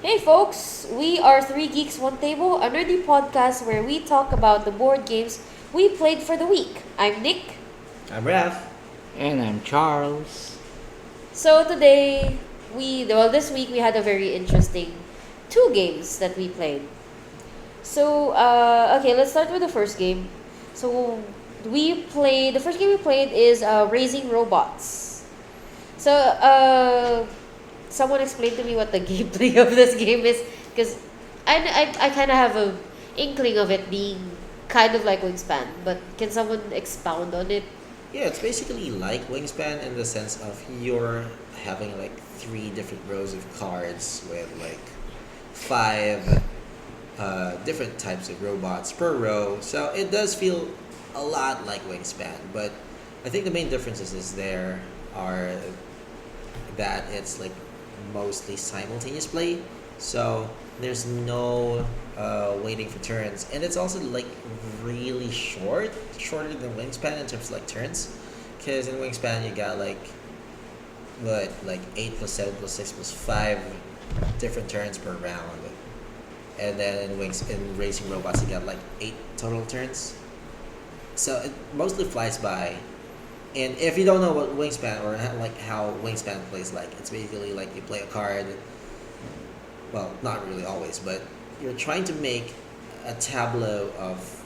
Hey folks, we are Three Geeks One Table, a nerdy podcast where we talk about the board games we played for the week. I'm Nick. I'm Raf. And I'm Charles. So today, this week we had a very interesting two games that we played. So, okay, let's start with the first game. So, the first game we played is Raising Robots. So, someone explain to me what the gameplay of this game is, because I kind of have a inkling of it being kind of like Wingspan, but can someone expound on it? Yeah, it's basically like Wingspan in the sense of you're having like three different rows of cards with like five different types of robots per row. So it does feel a lot like Wingspan, but I think the main differences is there are that it's like mostly simultaneous play. So there's no waiting for turns, and it's also like really shorter than Wingspan in terms of like turns. Because in Wingspan you got like 8 plus 7 plus 6 plus 5 different turns per round, and then in Racing Robots you got like 8 total turns. So it mostly flies by. And if you don't know what Wingspan or like how Wingspan plays, like it's basically like you play a card. Well, not really always, but you're trying to make a tableau of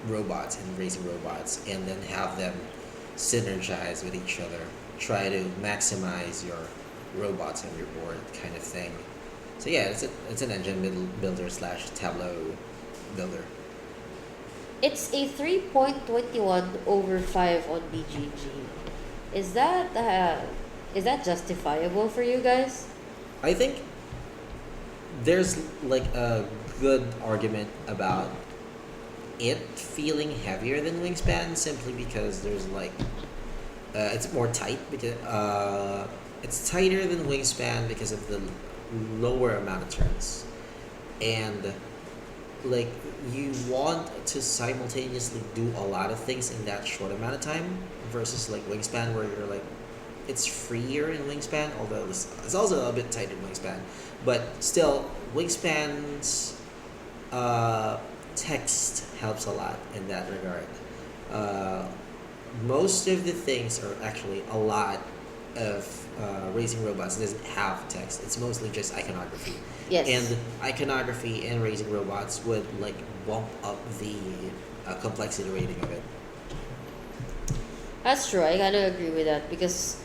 robots and racing robots, and then have them synergize with each other. Try to maximize your robots on your board, kind of thing. So yeah, it's an engine builder slash tableau builder. It's a 3.21 over 5 on BGG. Is that uh, is that justifiable for you guys? I think there's like a good argument about it feeling heavier than Wingspan simply because there's like it's more tight because it's tighter than Wingspan because of the lower amount of turns, and like you want to simultaneously do a lot of things in that short amount of time versus like Wingspan where you're like it's freer in Wingspan, although it's also a bit tighter in Wingspan, but still Wingspan's text helps a lot in that regard. uh, Most of the things are actually a lot of Raising Robots doesn't have text. It's mostly just iconography. Yes. And iconography and Raising Robots would like bump up the complexity rating of it. That's true. I kind of agree with that because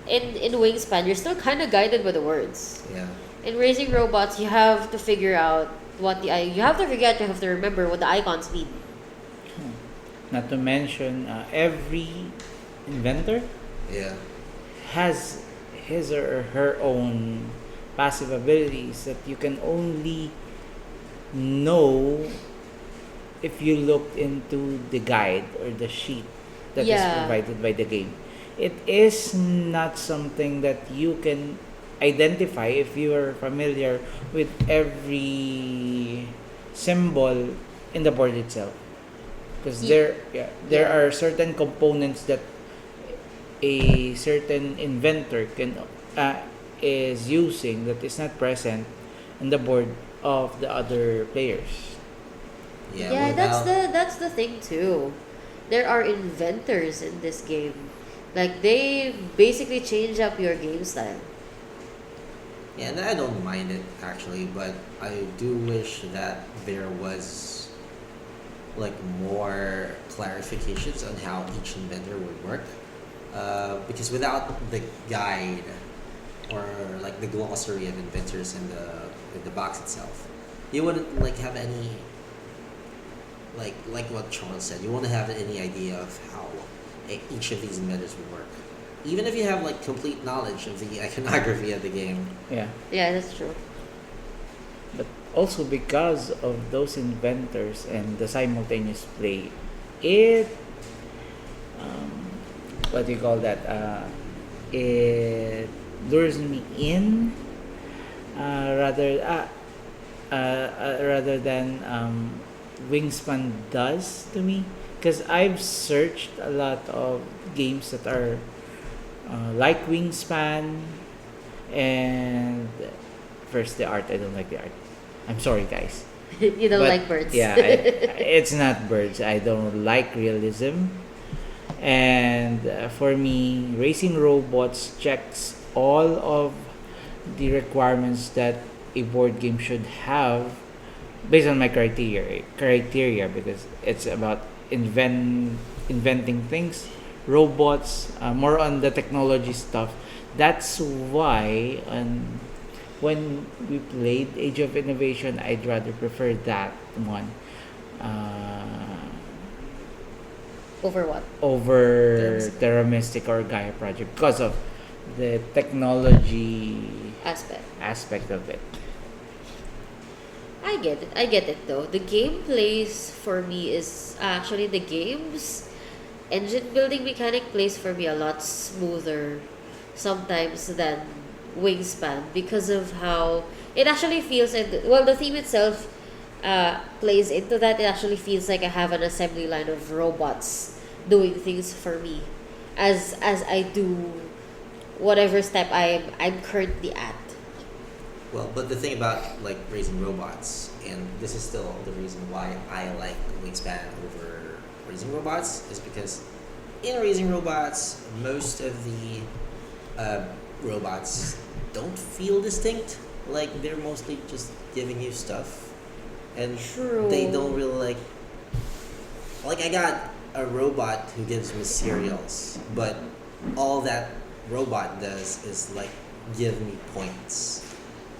in Wingspan you're still kind of guided by the words. Yeah. In Raising Robots, you have to figure out you have to figure out, you have to remember what the icons mean. Not to mention, every inventor Yeah. has his or her own passive abilities that you can only know if you look into the guide or the sheet that is Yeah. provided by the game. It is not something that you can identify if you are familiar with every symbol in the board itself, because Ye- there yeah. are certain components that a certain inventor can is using that is not present in the board of the other players. Yeah. Yeah, Without that's the thing too. There are inventors in this game. Like they basically change up your game style. Yeah, and I don't mind it actually, but I do wish that there was like more clarifications on how each inventor would work. Because without the guide or like the glossary of inventors in the box itself, you wouldn't like have any like what Charles said. You won't have any idea of how each of these inventors would work. Even if you have like complete knowledge of the iconography of the game. Yeah, Yeah, that's true. but also because of those inventors and the simultaneous play, it um, what do you call that? It lures me in rather rather than Wingspan does to me, because I've searched a lot of games that are like Wingspan, and First, the art. I don't like the art. I'm sorry, guys. You don't But, like birds. Yeah, it's not birds. I don't like realism. And for me, racing robots checks all of the requirements that a board game should have based on my criteria because it's about inventing things, robots, more on the technology stuff. That's why when we played Age of Innovation, I'd rather prefer that one Over what? over Terms. Terra Mystic or Gaia Project because of the technology Aspect. aspect of it. I get it. I get it though. The gameplays for me is actually the game's engine building mechanic plays for me a lot smoother sometimes than Wingspan because of how it actually feels and well the theme itself plays into that. It actually feels like I have an assembly line of robots doing things for me as I do whatever step I'm currently at. Well, but the thing about like raising robots, and this is still the reason why I like Wingspan over raising robots, is because in raising robots, most of the robots don't feel distinct. Like they're mostly just giving you stuff, and True. they don't really like. I got a robot who gives me cereals, but all that robot does is like give me points.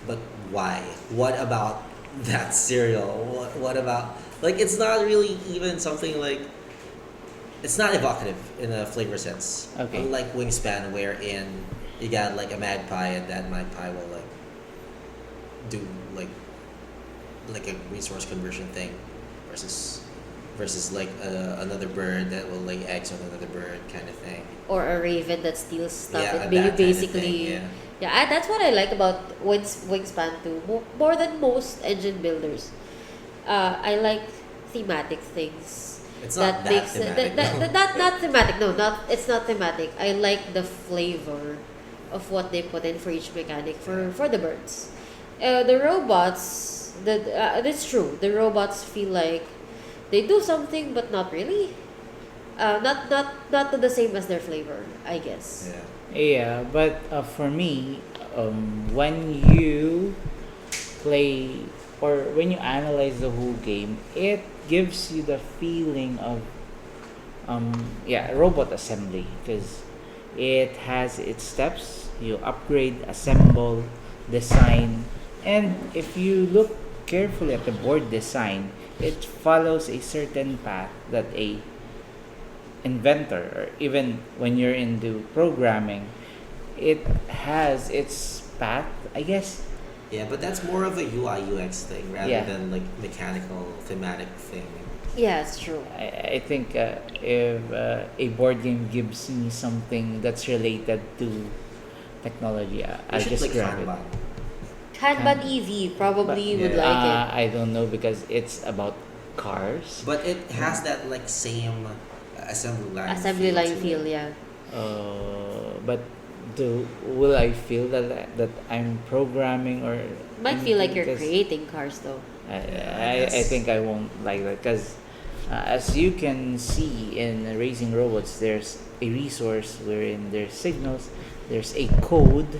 But why? What about that cereal? What about like it's not really even something like it's not evocative in a flavor sense. Okay. Unlike Wingspan wherein you got like a magpie and that magpie will like do like a resource conversion thing versus like another bird that will lay eggs on another bird kind of thing. Or a raven that steals stuff. Yeah, It that kind of basically thing, yeah. yeah, that's what I like about Wingspan 2 more than most engine builders. I like thematic things. It's not that thematic, no. Not thematic. No, not it's not thematic. I like the flavor of what they put in for each mechanic for the birds. The robots, that's true. The robots feel like they do something, but not really. Not the same as their flavor, I guess. Yeah. Yeah, but for me, when you play or when you analyze the whole game, it gives you the feeling of robot assembly because it has its steps. You upgrade, assemble, design, and if you look carefully at the board design, it follows a certain path that a inventor or even when you're into programming it has its path, I guess. Yeah, but that's more of a UI UX thing rather Yeah. than like mechanical thematic thing. Yeah, it's true. I think if a board game gives me something that's related to technology, You I'll should just like grab it. Kanban. Kanban Kan- EV probably But- would yeah. like it. I don't know because it's about cars. But it has that like same Assembly line to feel, it. yeah. But will I feel that I'm programming or Might feel like you're because creating cars though. Yeah, I I guess. think I won't like that because as you can see in Raising Robots, there's a resource wherein there's signals, there's a code,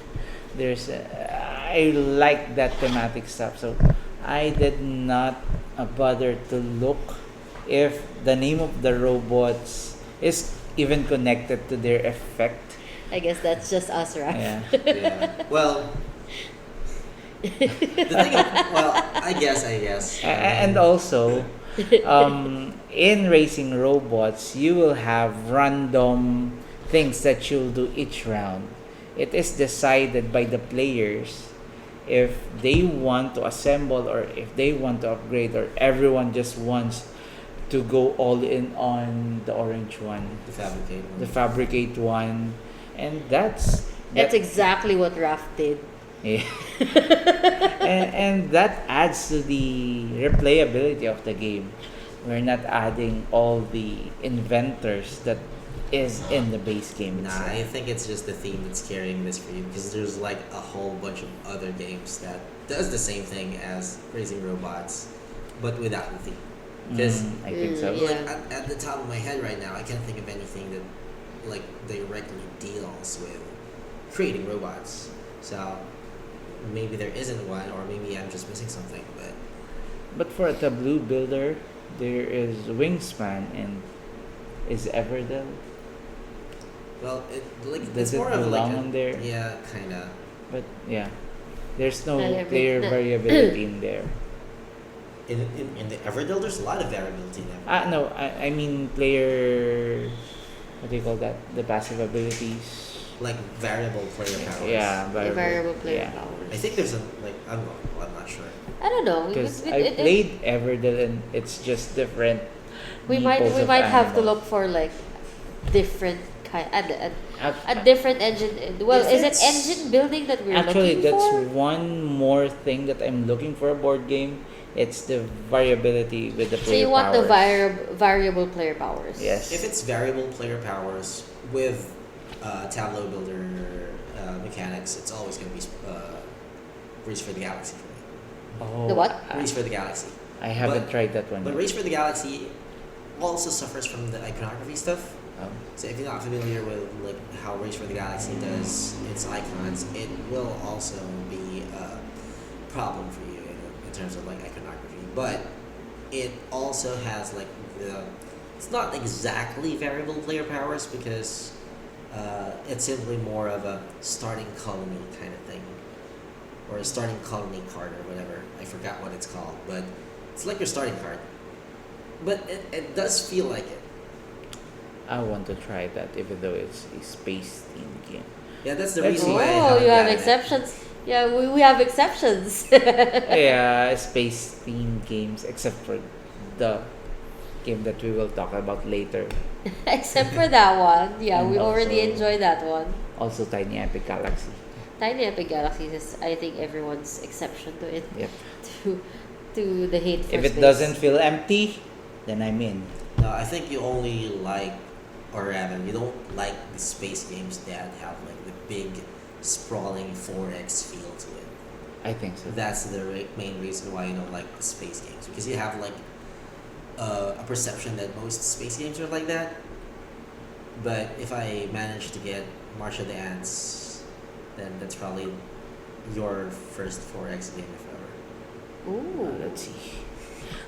I like that thematic stuff. So I did not bother to look if the name of the robots is even connected to their effect. I guess that's just us, right? Yeah. Yeah. Well, the thing. Well, I guess. And also, in racing robots, you will have random things that you'll do each round. It is decided by the players if they want to assemble or if they want to upgrade or everyone just wants to go all in on the orange one, The fabricate. the fabricate one, and that's That's exactly what Raph did. yeah. and that adds to the replayability of the game. We're not adding all the inventors that is in the base game Nah, itself. I think it's just the theme that's carrying this for you because there's like a whole bunch of other games that does the same thing as Raising Robots, but without the theme. Because I think so. Yeah. like at the top of my head right now, I can't think of anything that like directly deals with creating robots. So maybe there isn't one, or maybe I'm just missing something. But for a tableau builder, there is Wingspan and is Everdell. Well, Does it's it more of like belong in there? yeah, kinda. But yeah, there's no Not every- player not- variability in there. In the Everdell, there's a lot of variability in Everdell. No, I mean player. What do you call that? The passive abilities. Like variable player powers. Yeah, A variable player yeah. powers. I think there's a like I'm not sure. I don't know. Because It- I it- it- played Everdell and it's just different. we might meeples we of might have to animals. look for like different kind Ac- a different engine. Well, If is it it's- engine building that we're Actually, looking that's for? one more thing that I'm looking for a board game. It's the variability with the So player you want the powers. variable player powers? Yes. If it's variable player powers with tableau builder mechanics, it's always going to be Race for the Galaxy for me. Oh, The what? Race for the Galaxy. I haven't But- tried that one. But yet. Race for the Galaxy also suffers from the iconography stuff. Oh. So if you're not familiar with like how Race for the Galaxy does its icons, it will also be a problem for you in terms of like iconography. But it also has like it's not exactly variable player powers because it's simply more of a starting colony kind of thing, or a starting colony card or whatever. I forgot what it's called, but it's like your starting card. But it does feel like it. I want to try that, even though it's a space themed game. Yeah, that's the That's- reason why. I Oh, haven't you have gotten it. exceptions. Yeah, we have exceptions. Yeah, space themed games, except for the game that we will talk about later. Except for that one. Yeah, we And already also- enjoyed that one. Also, Tiny Epic Galaxy. Tiny Epic Galaxies is, I think, everyone's exception to it. Yep. To the hate for If it space. doesn't feel empty, then I'm in. No, I think you only like, or rather, you don't like the space games that have like the big, sprawling 4X feel to it. I think so. That's the main reason why you don't like the space games, because you have like a perception that most space games are like that. But if I manage to get March of the Ants, then that's probably your first 4X game if ever. Ooh. Let's see.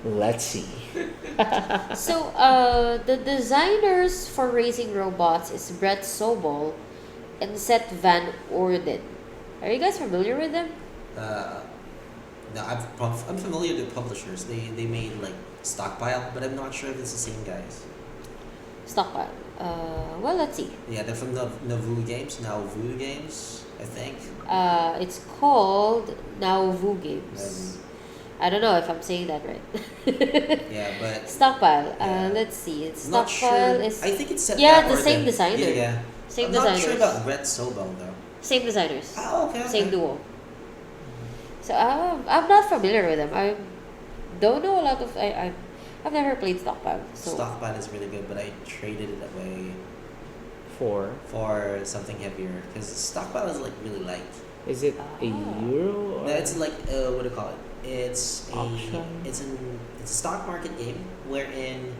Let's see. So, the designers for Racing Robots is Brett Sobol and Seth Van Orden. Are you guys familiar with them? No, I'm familiar with the publishers. They made like Stockpile, but I'm not sure if it's the same guys. Stockpile. Well, let's see. Yeah, they're from Navu Games, Navu Games, I think. It's called Nauvoo Games. I don't know if I'm saying that right. Yeah, but Stockpile. Yeah. Let's see. It's not Stockpile sure. is I think it's set Yeah, back the or same designer. Yeah. Same I'm not designers. sure about Brett Sobel though. same designers. Oh, okay. Same duo. So I'm not familiar with them. I don't know a lot of. I've never played Stockpile. So Stockpile is really good, but I traded it away 4. for something heavier because Stockpile is like really light. Is it a Ah. euro? Or? No, it's like what do you call it? It's a Auction? it's a stock market game wherein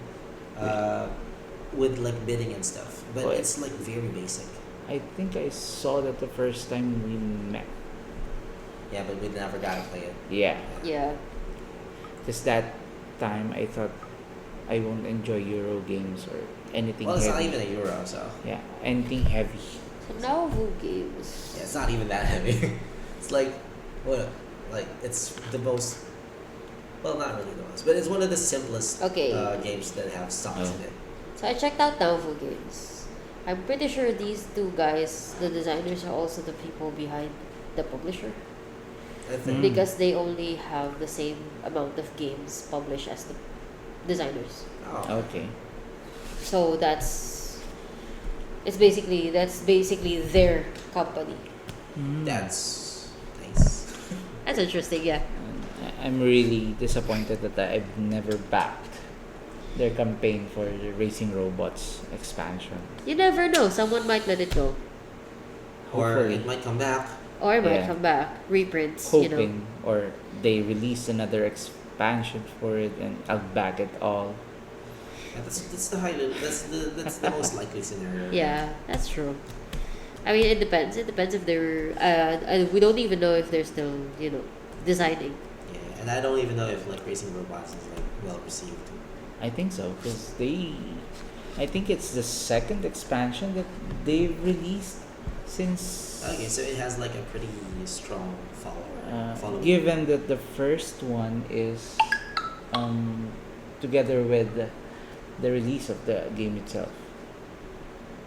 with like bidding and stuff, but What? it's like very basic. I think I saw that the first time we met. Yeah, but we never got to play it. Yeah. yeah. Because that time I thought I won't enjoy Euro games or anything Well, it's heavy. not even a euro, so Yeah, anything heavy. So Nauvoo Games. yeah, it's not even that heavy. It's like what, like it's the most. Well, not really the most, but it's one of the simplest Okay. games that have songs Oh. in it. So I checked out Nauvoo Games. I'm pretty sure these two guys, the designers, are also the people behind the publisher I think. because they only have the same amount of games published as the designers. Oh. Okay. So that's basically their company. That's nice. That's interesting, yeah. I'm really disappointed that I've never backed their campaign for the Racing Robots expansion. You never know. Someone might let it go. Or Hopefully. it might come back. Or it might Yeah. come back. Reprints, you know. Hoping, or they release another expansion for it and I'll back it all. Yeah, that's the most likely scenario. Yeah, that's true. I mean, it depends. It depends if they're. We don't even know if they're still, designing. Yeah, and I don't even know if like Racing Robots is like well received. I think so because I think it's the second expansion that they've released since. Okay, so it has like a pretty strong following. Given that the first one is together with the release of the game itself.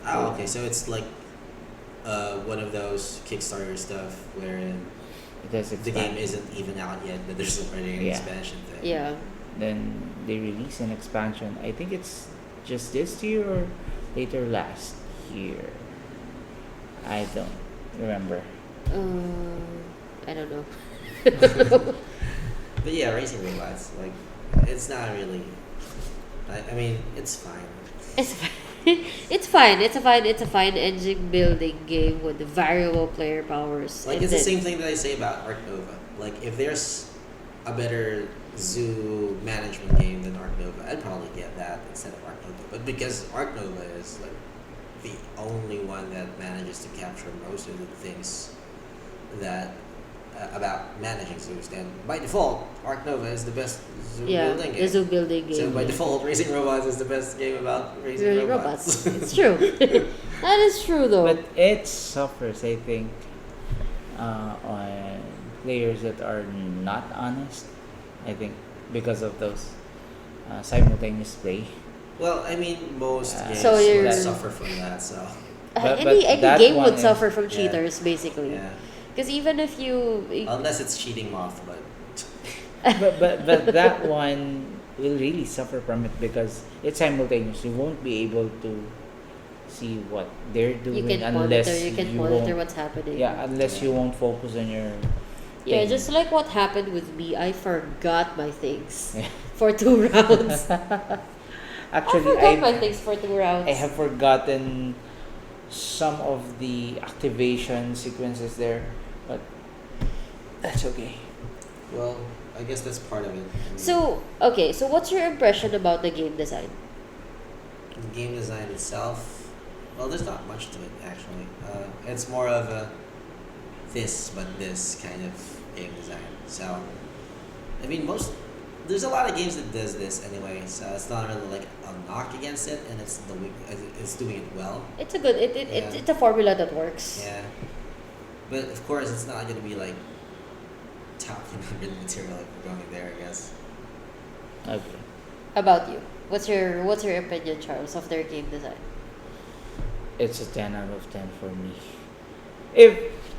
Oh, okay, so it's like one of those Kickstarter stuff wherein It has the game expanded. isn't even out yet, but there's already an Yeah. expansion thing. Yeah. Then they release an expansion. I think it's just this year or later last year. I don't remember. I don't know. But yeah, Racing Robots, like, it's not really. I mean, it's fine. It's fine. It's fine. It's a fine engine building game with variable player powers. Like, and it's the then- same thing that I say about Ark Nova. Like, if there's a better zoo management game than Ark Nova, I'd probably get that instead of Ark Nova. But because Ark Nova is like the only one that manages to capture most of the things that about managing zoos, then by default, Ark Nova is the best zoo Yeah, building the game. zoo building game. So by yeah. default, Racing Robots is the best game about racing Really robots. robots. It's true. That is true though. But it suffers, I think, on players that are not honest. I think because of those simultaneous play. Well, I mean, most games So you're- would suffer from that. So But any that game one would is- suffer from yeah. cheaters, basically. yeah, Because even if you, unless it's cheating moth, but but that one will really suffer from it because it's simultaneous. You won't be able to see what they're doing you can unless monitor, you can won't, monitor what's happening. yeah, unless you won't focus on your Yeah, thing. just like what happened with me, I forgot my things Yeah. for 2 rounds. Actually, I forgot my things for 2 rounds. I have forgotten some of the activation sequences there, but that's okay. well, I guess that's part of it. I mean, So, okay, so what's your impression about the game design? the game design itself, well, there's not much to it actually. It's more of a this but this kind of game design. So, I mean, there's a lot of games that does this anyway. So it's not really like a knock against it, and it's doing it well. It's a good, Yeah. it's a formula that works. Yeah, but of course, it's not gonna be like top 100 material if we're going there. I guess. Okay. About you, what's your opinion, Charles, of their game design? It's a 10 out of 10 for me. If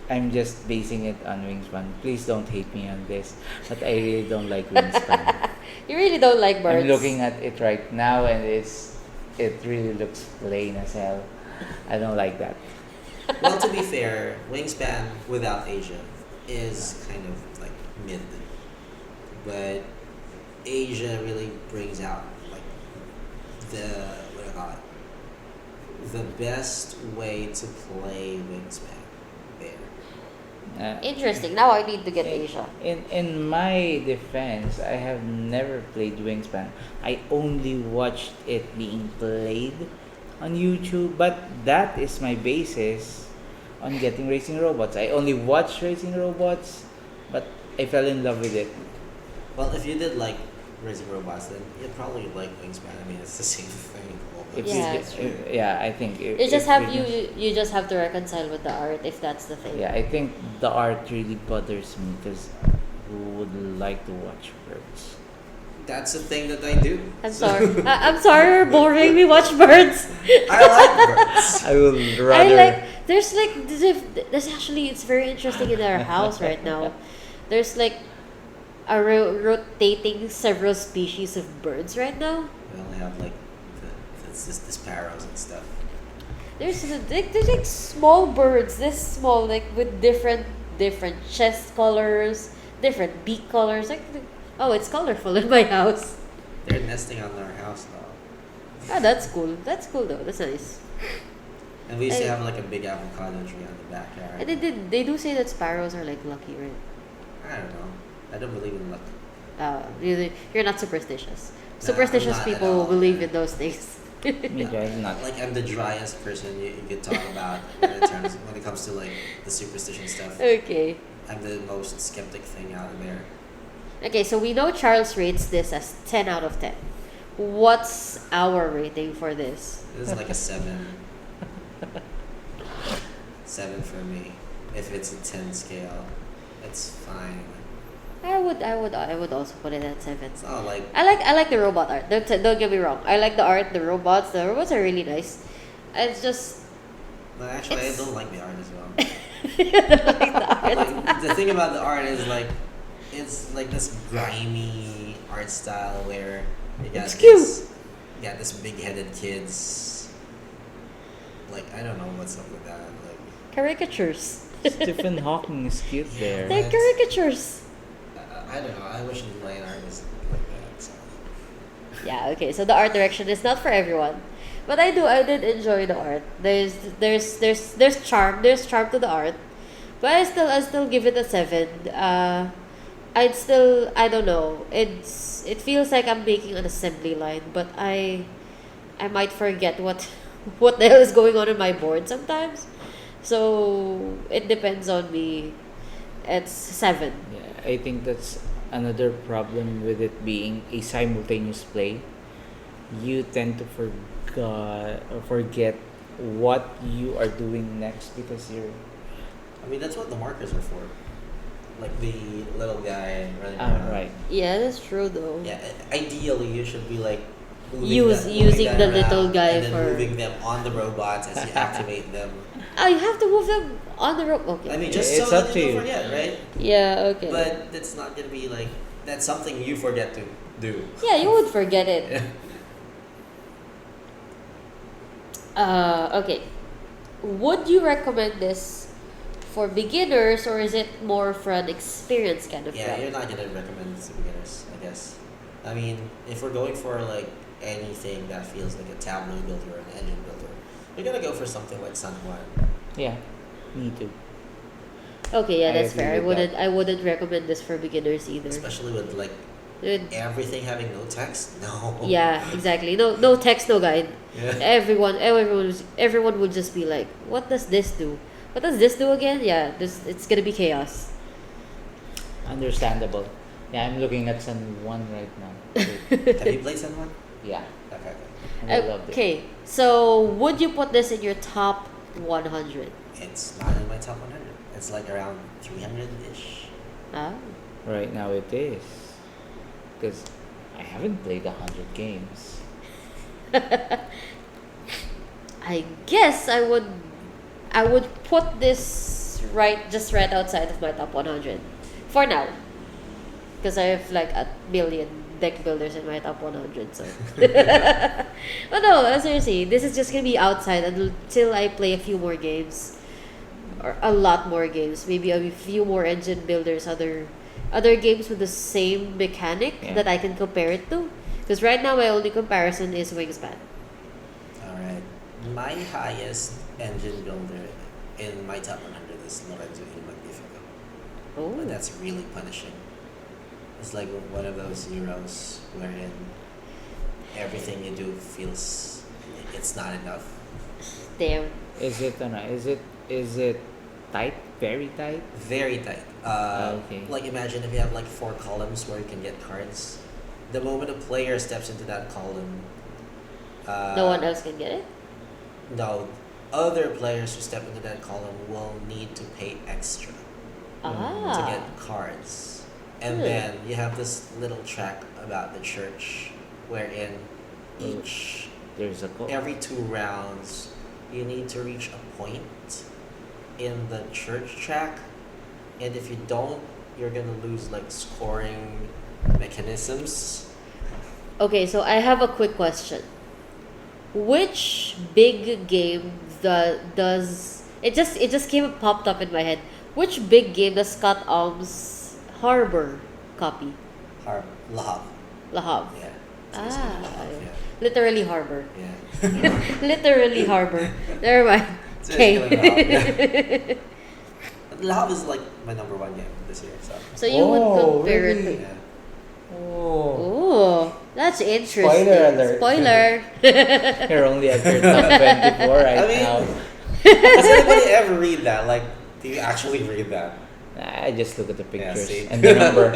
I'm just basing it on Wingspan, please don't hate me on this, but I really don't like Wingspan. You really don't like birds. I'm looking at it right now and it really looks plain as hell. I don't like that. Well, to be fair, Wingspan without Asia is kind of like mid, but Asia really brings out like the what do I call it? The best way to play Wingspan there. Interesting. Now I need to get in, Asia. in my defense, I have never played Wingspan. I only watched it being played on YouTube, but that is my basis on getting Racing Robots. I only watched Racing Robots, but I fell in love with it. Well, if you did like Racing Robots, then you'd probably like Wingspan. I mean, it's the same thing. If Yeah, you, it's true. yeah, I think You just if have we can- you just have to reconcile with the art if that's the thing. Yeah, I think the art really bothers me because who would like to watch birds? That's the thing that I do. I'm sorry. I'm sorry you're boring me watch birds. I like birds. I will I rather. like there's actually it's very interesting in our house right now. There's like a rotating several species of birds right now. We only have like the sparrows and stuff. There's like small birds, this small, like with different chest colors, different beak colors. Like, oh, it's colorful in my house. They're nesting on our house though. Ah, that's cool. That's cool though. That's nice. And we used to And- have like a big avocado tree on the backyard. And they do say that sparrows are like lucky, right? I don't know. I don't believe in luck. You're not superstitious. I'm Superstitious not at people all. believe in those things. Me guys, not. Like I'm the driest person you could talk about when it comes to like the superstition stuff. Okay. I'm the most skeptic thing out there. Okay, so we know Charles rates this as 10 out of 10. What's our rating for this? This is like a 7. 7 for me. If it's a 10 scale, it's fine. I would also put it at 7. It's not like I like the robot art. Don't get me wrong. I like the art, the robots. The robots are really nice. It's just no, actually It's- I don't like the art as well. like the art. Like, the thing about the art is like it's like this grimy art style where you got It's cute. you got this big-headed kids. Like I don't know what's up with that. Like Caricatures. Stephen Hawking is cute there. They're What? caricatures. I don't know. I wish the line art was like that. So. Yeah, okay. So the art direction is not for everyone. But I did enjoy the art. There's charm. There's charm to the art. But I still give it a 7. I don't know. It feels like I'm making an assembly line, but I might forget what the hell is going on in my board sometimes. So it depends on me. It's 7. Yeah, I think that's another problem with it being a simultaneous play. You tend to forget what you are doing next because you're I mean, that's what the markers are for. Like the little guy running around. right. Yeah, that's true though. Yeah, ideally you should be like moving Using that the little around guy and then for- moving them on the robots as you activate them. Oh, you have to move them on the rope. Okay. I mean, just It's so up that to you you. don't forget, right? Yeah. Okay. But it's not gonna be like that's something you forget to do. yeah, you would forget it. Okay. Would you recommend this for beginners or is it more for an experienced kind of Yeah, player? you're not gonna recommend this to beginners, I guess. I mean, if we're going for like anything that feels like a tableau builder or an engine builder, you're gonna go for something like San Juan. Yeah, me too. Okay, yeah, I that's agree fair. with I wouldn't recommend this for beginners either. Especially with like It- everything having no text. No. yeah, exactly. No text, no guide. Yeah. Everyone would just be like, "What does this do? What does this do again?" Yeah, it's gonna be chaos. Understandable. Yeah, I'm looking at Sun 1 right now. Have you played San Juan? Yeah, Okay. and I loved it. Okay, so would you put this in your top 100? It's not in my top 100. It's like around 300-ish. Ah. Right now it is. Because I haven't played 100 games. I guess I would put this just right outside of my top 100 for now, because I have like a million deck builders in my top 100. So, but no, seriously, this is just gonna be outside until I play a few more games, or a lot more games. Maybe a few more engine builders, other games with the same mechanic Yeah. that I can compare it to. Because right now my only comparison is Wingspan. Alright. My highest engine builder in my top 100 is Lorenzo Il Magnifico. Oh, But that's really punishing. It's like one of those heroes wherein everything you do feels it's not enough. damn. Is it tight? Very tight? Very tight. Okay. Like imagine if you have like 4 columns where you can get cards. The moment a player steps into that column, No one else can get it. no, other players who step into that column will need to pay extra to Ah. get cards. And Hmm. then you have this little track about the church wherein each There's a goal. every 2 rounds you need to reach a point in the church track, and if you don't you're gonna lose like scoring mechanisms. Okay, so I have a quick question. Which big game does it just came popped up in my head? Which big game does Scott Alm's Harbor copy? Lahav. Lahav. Yeah. It's basically a Ah, dock. Yeah. literally harbor. Yeah. Literally harbor. Never mind. It's basically a dock. Yeah. Okay. But Love is like my number one game this year. So So you would Oh, compare it really? to. yeah. Oh, Oh, that's interesting. Spoiler alert. Spoiler. you're only at your top 24 right I mean- now. Does anybody ever read that? Like, do you actually read that? I just look at the pictures see. and the number.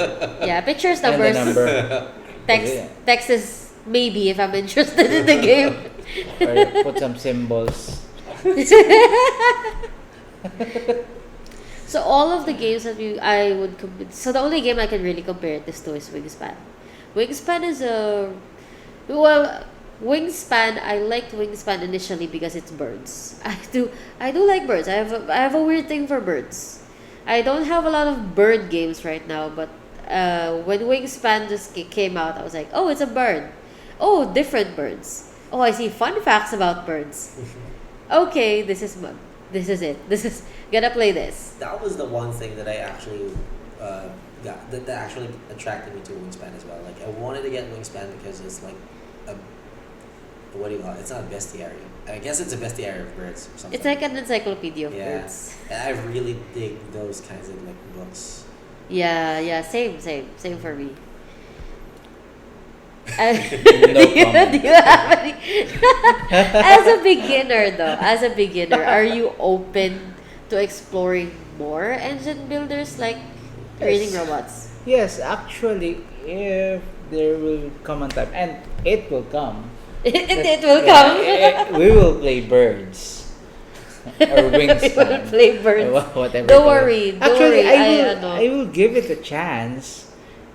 Yeah, pictures, And the numbers. number. Text, Yeah. text is maybe if I'm interested in the game. Or put some symbols. So all of the games that I would so the only game I can really compare this to is Wingspan. Wingspan is a well, Wingspan. I liked Wingspan initially because it's birds. I do like birds. I have a weird thing for birds. I don't have a lot of bird games right now, but when Wingspan just came out, I was like, oh, it's a bird. Oh, different birds. Oh, I see fun facts about birds. Okay, this is it. This is gonna play this. That was the one thing that I actually got that actually attracted me to Wingspan as well. Like I wanted to get Wingspan because it's like a what do you call it? It's not a bestiary. I guess it's a bestiary of birds or something. It's like an encyclopedia of yeah, birds. and I really dig those kinds of like books. Yeah, same for me. No comment. Do you have any? As a beginner, are you open to exploring more engine builders like raising robots? Yes, actually, if there will come a time, and it will come. It will come. We will play birds or We will wingspan. play birds. Whatever. Don't worry. Don't Actually, worry. I will give it a chance.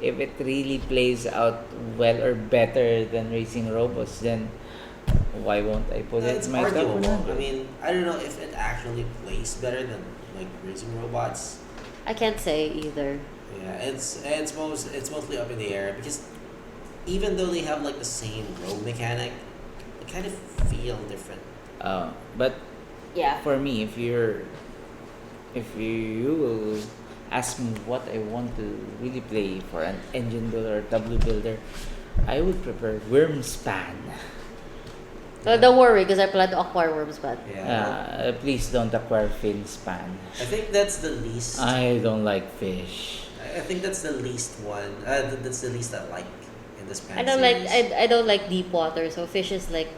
If it really plays out well or better than racing robots, then why won't I put it It's in my top arguable. 100? I mean, I don't know if it actually plays better than like racing robots. I can't say either. Yeah, it's mostly up in the air because even though they have like the same road mechanic, they kind of feel different. But Yeah. for me, if you will ask me what I want to really play for an engine builder or W builder, I would prefer Wormspan. Don't worry, because I plan to acquire Wormspan. Yeah, Please don't acquire Finspan. I think that's the least. I don't like fish. I think that's the least one. That's the least I like in this pan I don't series. like I don't like deep water, so fish is like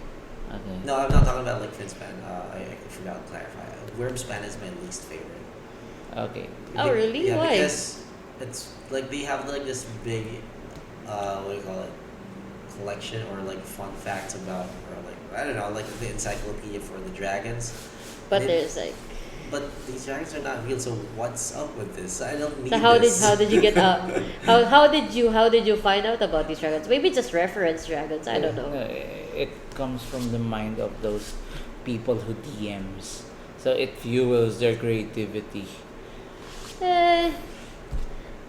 Okay. No, I'm not talking about like Finspan. I forgot to clarify. Wormspan is my least favorite. Okay. Oh, really? Yeah, Why? because it's like they have like this big, what do you call it, collection or like fun facts about, or like I don't know, like the encyclopedia for the dragons. but It- there's like But these dragons are not real, so what's up with this? I don't need so how this. did you get up? How did you find out about these dragons? Maybe just reference dragons. I don't know. It comes from the mind of those people who DMs. So it fuels their creativity.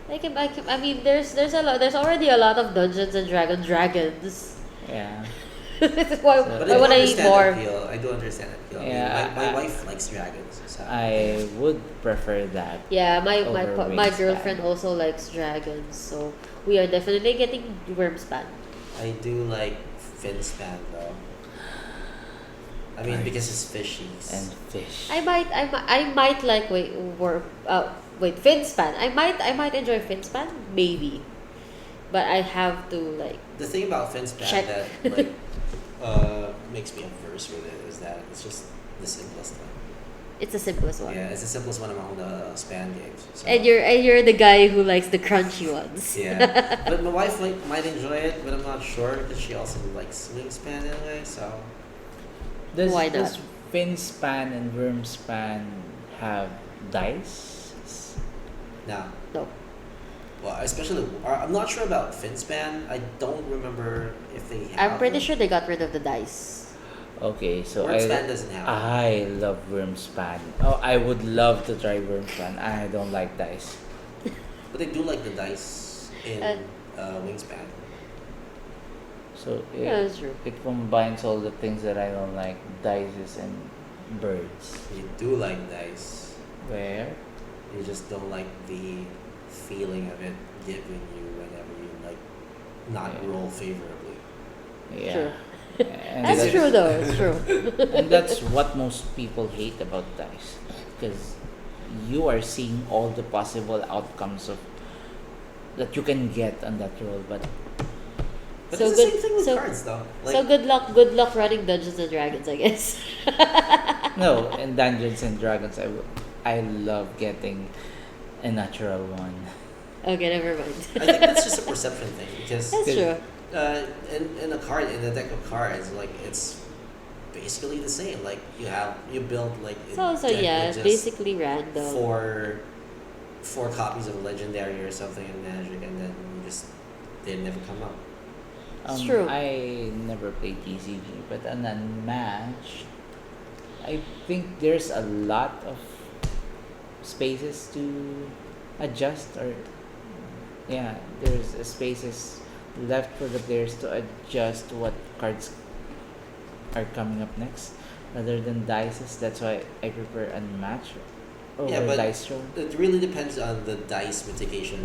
I mean, there's a lot. There's already a lot of Dungeons and Dragons. Yeah. why So- But why I do would I need understand more? appeal. I do understand appeal. Yeah, my I- wife likes dragons. So. I would prefer that. Yeah, my Over my Wingspan. girlfriend also likes dragons, so we are definitely getting Wormspan. I do like Finspan though. I mean, because it's fishy. And fish. I might like Finspan. I might enjoy Finspan maybe, but I have to like The thing about Finspan Check. that like makes me averse with it is that it's just the simplest one. it's the simplest one. Yeah, it's the simplest one among the span games. So. And you're the guy who likes the crunchy ones. Yeah, but my wife might enjoy it, but I'm not sure because she also likes Wingspan anyway. So Why not? Does Finspan and Wormspan have dice? now, No. well, especially I'm not sure about Finspan. I don't remember if they have. I'm pretty them. sure they got rid of the dice. Okay, so Wormspan doesn't have. I love Wormspan. Oh, I would love to try Wormspan. I don't like dice. But they do like the dice in Wingspan. So Yeah, that's true. it combines all the things that I don't like, dices and birds. You do like dice. Where? You just don't like the feeling of it giving you whenever you like not Yeah. roll favorably. Yeah. True. And That's Because true though. It's true. and that's what most people hate about dice, because you are seeing all the possible outcomes of that you can get on that roll, but but So it's the good. same thing with So cards though. Like so good luck. Good luck running Dungeons and Dragons, I guess. no, in Dungeons and Dragons, I love getting a natural one. Okay, never mind. I think that's just a perception thing because That's true. in a card in a deck of cards, like it's basically the same. Like you build like So deck yeah, with just basically random. four copies of a legendary or something in Magic, and then you just they never come up. It's true. I never played TCG, but on a match, I think there's a lot of spaces to adjust, or yeah, there's spaces left for the players to adjust what cards are coming up next, rather than dices. That's why I prefer unmatch over Yeah, but dice roll. it really depends on the dice mitigation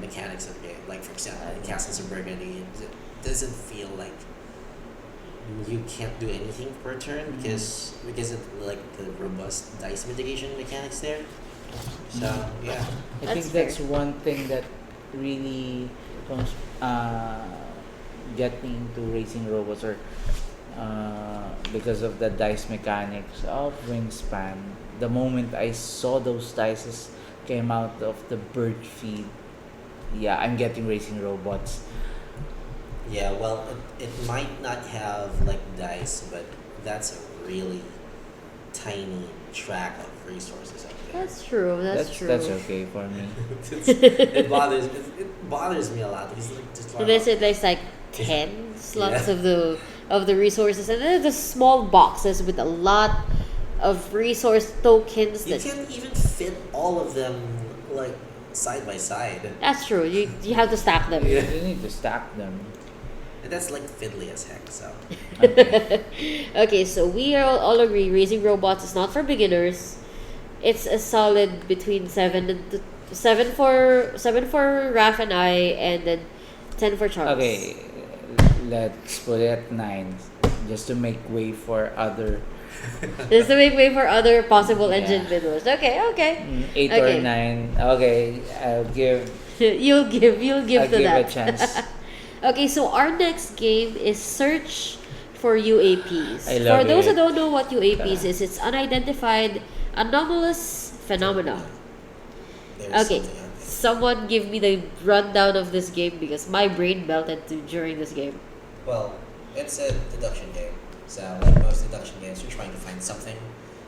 mechanics of the game. Like for example, in Castles of Burgundy, it doesn't feel like you can't do anything per turn because of like the robust dice mitigation mechanics there. So yeah, I That's think fair. that's one thing that really comes get me into racing robots, or because of the dice mechanics of Wingspan. The moment I saw those dices came out of the bird feed, yeah, I'm getting racing robots. yeah. Well, it might not have like dice, but that's a really tiny track of resources out there. That's true. That's true. That's okay for me. It bothers me a lot because like just So there's like 10 slots of the resources, and then there's small boxes with a lot of resource tokens. you That can't even fit all of them like side by side, that's true. You have to stack them. Yeah. You need to stack them. and that's like fiddly as heck. So Okay. Okay, so we all agree raising robots is not for beginners. It's a solid between seven for Raf and I, and then 10 for Charles. Okay, let's put it at 9, just to make way for other Just to make way for other possible Yeah. engine builders. Okay, okay. 8 Okay. or 9. Okay, I'll give you'll give I'll to give that. a chance. Okay, so our next game is Search for UAPs. I For love those who it. don't know what UAPs is, it's unidentified anomalous phenomena. there's Okay, something out there. someone give me the rundown of this game because my brain melted during this game. Well, it's a deduction game. So like most deduction games, you're trying to find something,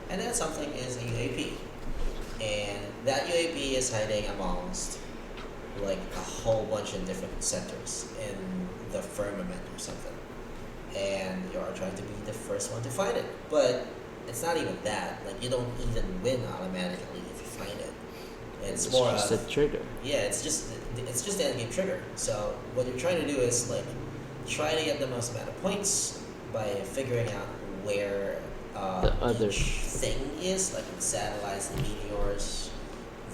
and that something is a UAP, and that UAP is hiding amongst like a whole bunch of different centers in the firmament or something, and you are trying to be the first one to find it. But it's not even that. Like you don't even win automatically if you find it. It's more just of a trigger. yeah, it's just the end game trigger. So what you're trying to do is like try to get the most amount of points by figuring out where The other- each thing is, like the satellites, the meteors,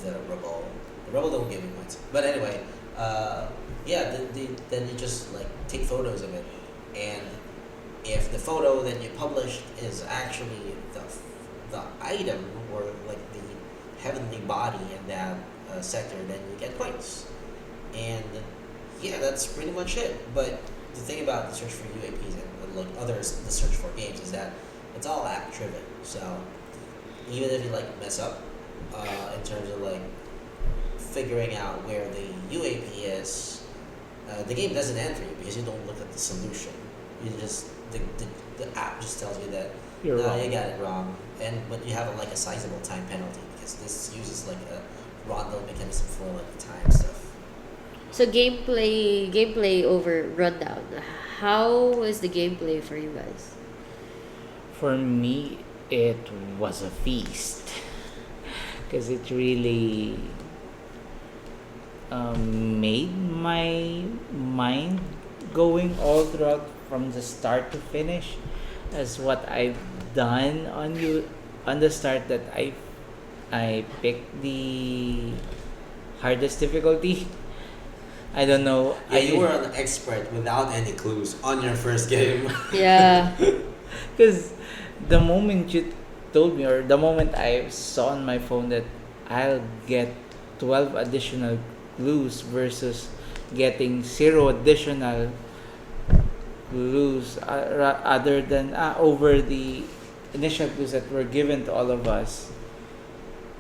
the rubble. The rubble don't give you points, but anyway, yeah. Then you just like take photos of it, and if the photo that you published is actually the item or like the heavenly body in that sector, then you get points. And yeah, that's pretty much it. But the thing about the search for UAPs and like others, the search for games is that it's all act driven. So even if you like mess up in terms of like figuring out where the UAP is, the game doesn't end for you because you don't look at the solution. You just the app just tells you that You're no, wrong. you got it wrong, and but you have like a sizable time penalty because this uses like a rondo mechanism for like the time stuff. So gameplay over rundown. How is the gameplay for you guys? For me, it was a feast, because it really made my mind going all throughout from the start to finish, as what I've done on the start, that I picked the hardest difficulty I don't know. Yeah, you were an expert without any clues on your first game. Yeah. Because the moment you told me, or the moment I saw on my phone that I'll get 12 additional clues versus getting zero additional clues, other than over the initial clues that were given to all of us,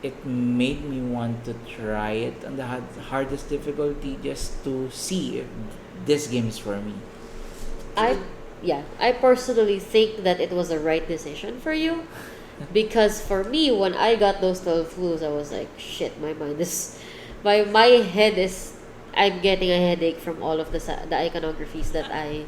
it made me want to try it on the hardest difficulty just to see if this game is for me. I yeah, I personally think that it was the right decision for you because for me when I got those 12 clues I was like shit my mind is my head is I'm getting a headache from all of the iconographies that I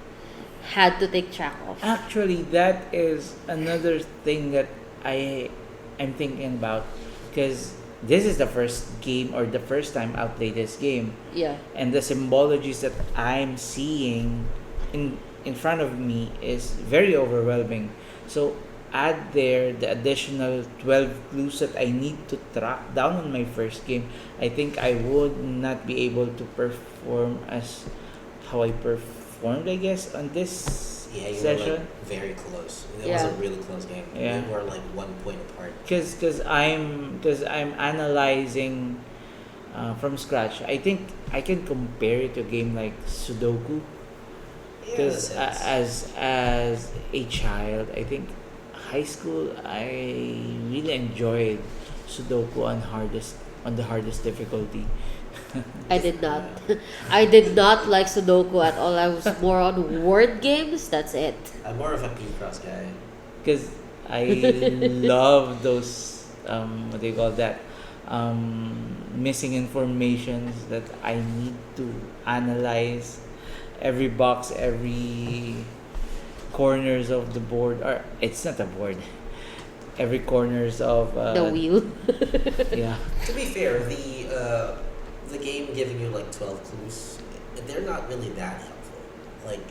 had to take track of. Actually, that is another thing that I'm thinking about, because this is the first game or the first time I'll play this game, Yeah. and the symbologies that I'm seeing in front of me is very overwhelming. So add there the additional 12 clues that I need to track down on my first game, I think I would not be able to perform as how I performed, I guess, on this Yeah, you were session. like very close. It was Yeah. a really close game. Yeah. We were like 1 point apart. Because I'm analyzing from scratch. I think I can compare it to a game like Sudoku. Yeah, in a Because sense. as a child, I think high school I really enjoyed Sudoku on the hardest difficulty. I did not. I did not like Sudoku at all. I was more on word games. That's it. I'm more of a P-Cross guy. Because I love those what do you call that, missing informations that I need to analyze every box, every corners of the board, or it's not a board, every corners of The wheel. yeah. To be fair, the game giving you like 12 clues, they're not really that helpful. Like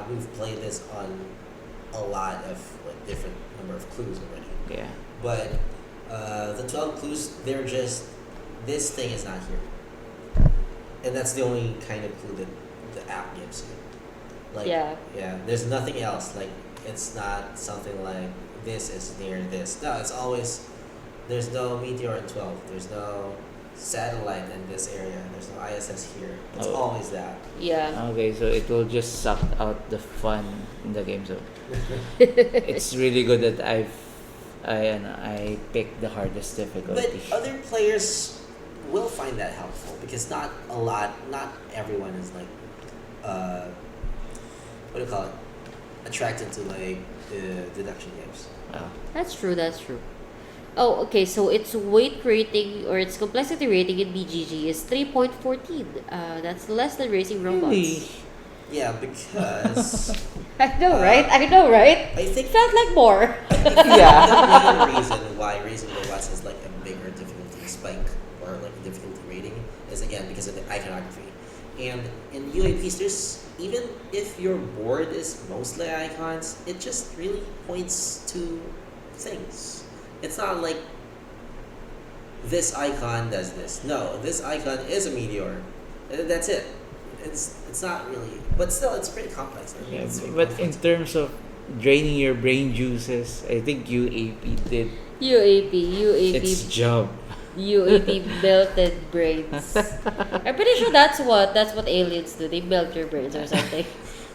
we've played this on a lot of like different number of clues already. Yeah. But the 12 clues, they're just this thing is not here, and that's the only kind of clue that the app gives you. Like Yeah. yeah, there's nothing else. Like it's not something like this is near this. No, it's always there's no meteor in 12. There's no satellite in this area. There's no ISS here. It's Oh. always that. Yeah. Okay, so it will just suck out the fun in the game. So it's really good that I picked the hardest But difficulty. other players will find that helpful because not everyone is like, what do you call it, attracted to like the deduction games. Wow. That's true. That's true. Oh, okay. So its weight rating or its complexity rating in BGG is 3.14. That's less than Racing Robots. Really? Yeah, because I know, right? I know, right? I think Felt like more. Yeah. the main reason why Racing Robots has like a bigger difficulty spike or like a difficulty rating is again because of the iconography. And in UAPs, there's even if your board is mostly icons, it just really points to things. It's not like this icon does this. No, this icon is a meteor. That's it. It's not really, but still, it's pretty complex. I mean, Yeah, it's very but in complex. terms of draining your brain juices, I think UAP did its UAP, job. UAP melted brains. I'm pretty sure that's what aliens do. They melt your brains or something.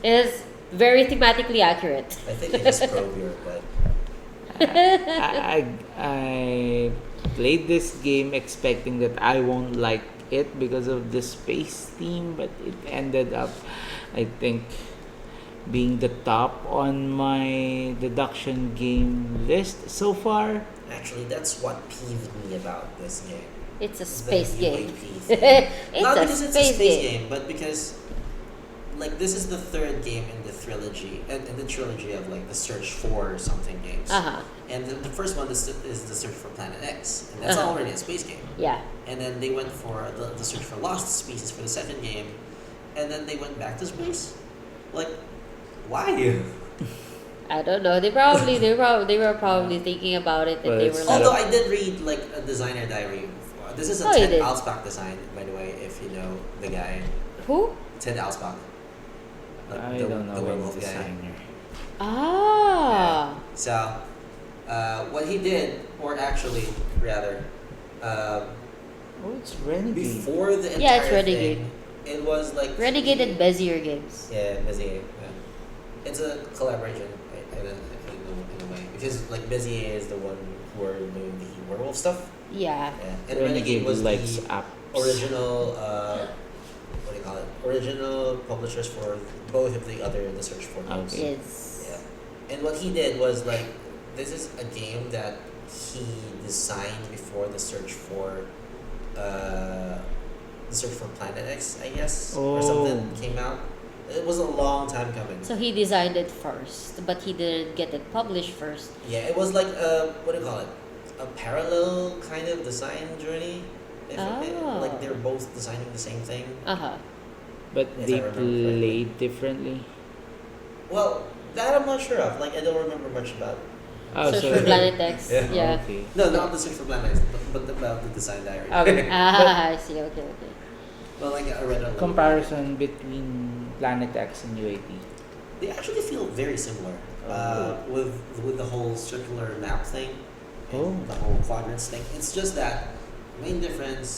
It's very thematically accurate. I think they just probe your butt. I played this game expecting that I won't like it because of the space theme, but it ended up, I think, being the top on my deduction game list so far. Actually, that's what peeved me about this game. It's a The space game. UAP thing. It's Not a because it's a space space game. game, but because like this is the third game in the trilogy and in the trilogy of like the search for something games. Uh-huh. And the first one is the search for Planet X, and that's Uh-huh. already a space game. Yeah. And then they went for the search for lost species for the second game, and then they went back to space. Like, why? I don't know. They were probably thinking about it and Well, they it's were not like, Although I did read like a designer diary. This is a Oh, you 10 did? Alspach design, by the way, if you know the guy. Who? Ted Alspach, like I don't know the any werewolf guy. designer. Ah. So, what he did, or actually, rather, uh, Oh, it's Renegade. before the entire Yeah, it's Renegade. thing, it was like Renegade and Bezier games. Yeah, Bezier. Yeah. It's a collaboration in a way because like Bezier is the one who are doing the werewolf stuff. Yeah. Yeah, and Renegade was likes the apps. original. What do you call it? Original publishers for both of the Search for games. Okay. Yes. Yeah, and what he did was like this is a game that he designed before uh, the Search for Planet X, I guess, or something Oh. came out. It was a long time coming. So he designed it first, but he didn't get it published first. Yeah, it was like a what do you call it? A parallel kind of design journey. Like they're both designing the same thing. Uh-huh. But If they I remember correctly. played differently. Well, that I'm not sure of. Like I don't remember much about. Oh, Search so for Planet X. Yeah. Yeah. Okay. No, not the Search for Planet X, but about the design diary. Okay. Ah, I see. Okay, okay. Well, like I read a little Comparison between Planet X and UAP. They actually feel very similar. With the whole circular map thing, and Oh. the whole quadrants thing. It's just that main difference,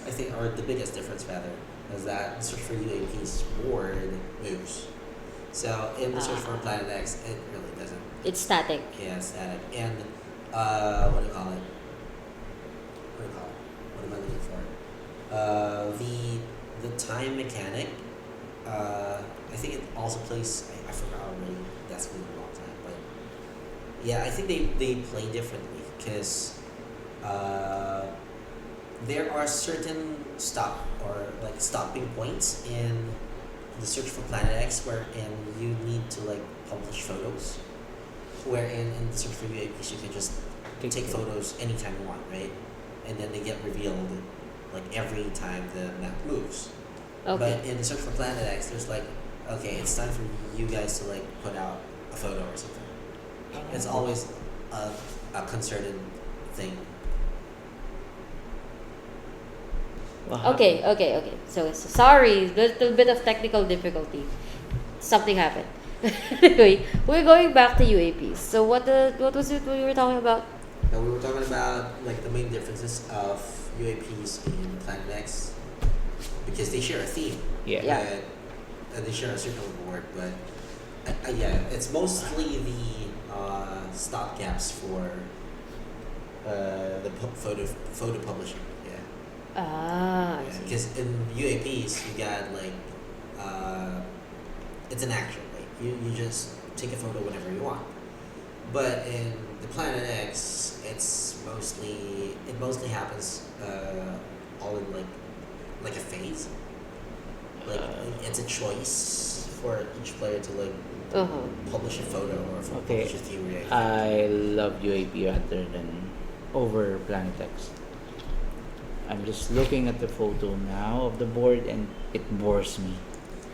I think, or the biggest difference rather, is that Search for UAP's board moves. So in the Search for Planet X, it really doesn't. It's static. Yeah, it's static. And what do you call it? What do you call it? What am I looking for? The time mechanic. I think it also plays. I forgot already. That's been a long time, but yeah, I think they play differently because there are certain stopping points in the Search for Planet X wherein you need to like publish photos. Wherein in the Search for UAPs you can just take photos anytime you want, right? And then they get revealed like every time the map moves. Okay. But in the Search for Planet X, there's like, okay, it's time for you guys to like put out a photo or something. It's always a concerted thing. What happened? Okay. So sorry, little bit of technical difficulty. Something happened. Anyway, we're going back to UAPs. So what was it we were talking about? Now we were talking about like the main differences of UAPs in Planet X because they share a theme. Yeah. Yeah. But, they share a circular board, but yeah, it's mostly the stopgaps for the photo publishing. Yeah. Ah, I Yeah, see. because in UAPs you got like it's an action, right? You just take a photo whenever you want. But in the Planet X, it mostly happens all in like a phase. Like it's a choice for each player to like Uh-huh. publish a photo or Okay. publish a theory. I love UAP rather than over Planet X. I'm just looking at the photo now of the board and it bores me.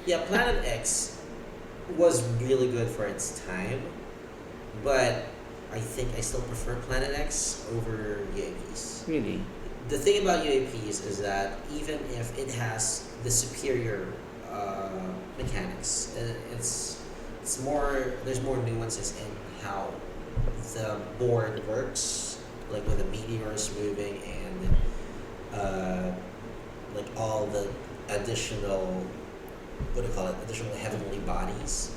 Yeah, Planet X was really good for its time, but I think I still prefer Planet X over UAPs. Really? The thing about UAPs is that even if it has the superior mechanics, it's more there's more nuances in how the board works, like with the meteors moving and like all the additional what do you call it? Additional heavenly bodies.